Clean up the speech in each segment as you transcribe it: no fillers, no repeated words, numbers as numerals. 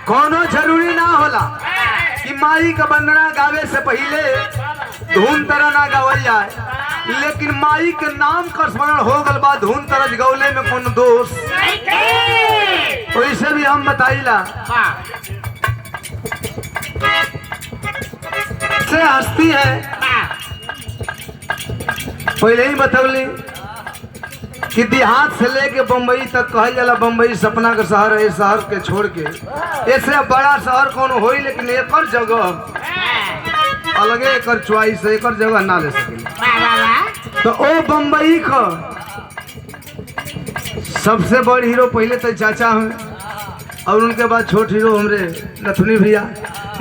कोनो जरूरी ना होला कि माई का वंदना गावे से पहले धून तरह ना गावल जाए, लेकिन माई के नाम का स्मरण हो गल बा धून तरह गौले में कोनो दोष वैसे भी हम बताइला से हस्ती है। पहले ही बतौली कि देहात से लेके बम्बई तक कहल जाला बम्बई सपना का शहर है। शहर के छोड़ के ऐसे बड़ा शहर कौन हो, लेकिन एक जगह अलगे एक चॉइस है, एक जगह ना ले सके। तो ओ बम्बई का सबसे बड़ हीरो पहले तो चाचा हैं और उनके बाद छोट हीरो हमरे नथुनी भैया।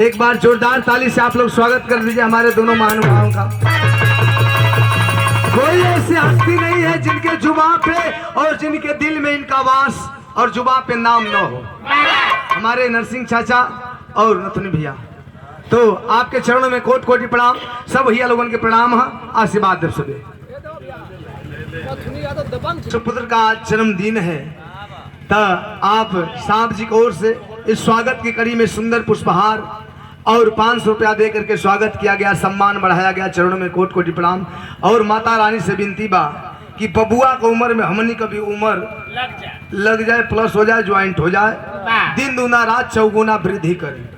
एक बार जोरदार ताली से आप लोग स्वागत कर दीजिए हमारे दोनों महानुभावों का। कोई ऐसी हस्ती नहीं है जिनके जुबान पे और जिनके दिल में इनका वास और जुबान पे नाम न हो। हमारे नरसिंह चाचा और नथुनी भैया, तो आपके चरणों में कोटि कोटि प्रणाम। सब भैया लोगों के प्रणाम है, आशीर्वाद देव सभी। सुपुत्र का जन्मदिन है तो आप साहब जी की ओर से इस स्वागत की कड़ी में सुंदर पुष्पहार और 500 रुपया दे करके स्वागत किया गया, सम्मान बढ़ाया गया। चरणों में कोटि कोटि प्रणाम। और माता रानी से विनती बा कि बबुआ की उम्र में हमनी कभी उम्र लग जाए, प्लस हो जाए, ज्वाइंट हो जाए, दिन दूना रात चौगुना वृद्धि करे।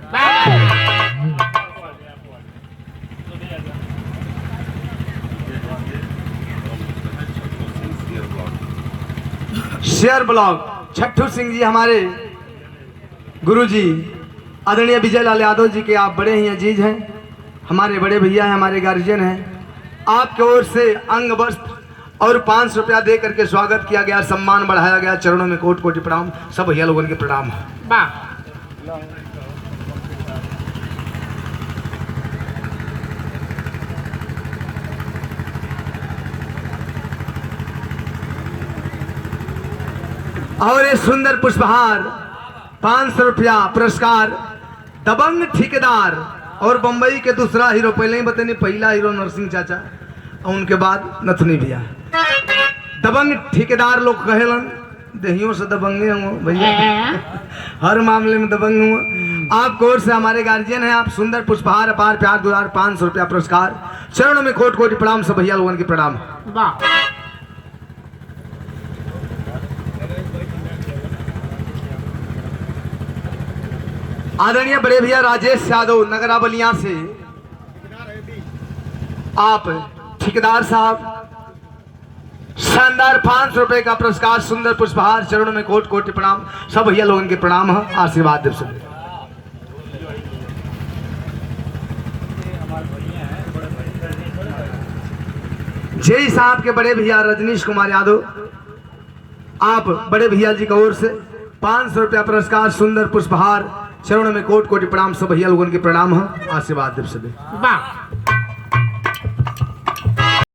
शेयर ब्लॉग छट्टू सिंह जी हमारे गुरुजी आदरणीय विजय लाल यादव जी के आप बड़े ही अजीज हैं, हमारे बड़े भैया हैं, हमारे गार्जियन हैं। आपके ओर से अंग वस्त्र और 500 रुपया दे करके स्वागत किया गया, सम्मान बढ़ाया गया। चरणों में कोटि कोटि प्रणाम। सब भैया लोगों के प्रणाम है। और ये सुंदर पुष्पहार 500 रुपया पुरस्कार दबंग ठेकेदार और बंबई के दूसरा हीरो, पहले ही बताने पहला हीरो नरसिंह चाचा और उनके बाद नथुनी भैया। दबंग ठेकेदार लोग कहेलन, देहियों से दबंगे हूँ भैया, हर मामले में दबंग हूँ। आपको ओर से हमारे गार्जियन हैं, आप सुंदर पुष्पहार अपार प्यार 2500 रुपया पुरस्कार। चरणों में कोटि कोटि प्रणाम। सब भैया लोगों के प्रणाम। आदरणीय बड़े भैया राजेश यादव नगरा बलिया से आप ठेकेदार साहब शानदार 500 रुपए का पुरस्कार, सुंदर पुष्पहार। चरणों में कोटि कोटि प्रणाम। सब भैया लोगों के प्रणाम है, आशीर्वाद देव सभी। जय साहब के बड़े भैया रजनीश कुमार यादव, आप बड़े भैया जी की ओर से 500 रुपया पुरस्कार, सुंदर पुष्पहार। चरणों में कोटि कोटि प्रणाम। सब भैया लोगों के प्रणाम है, आशीर्वाद देव सभी।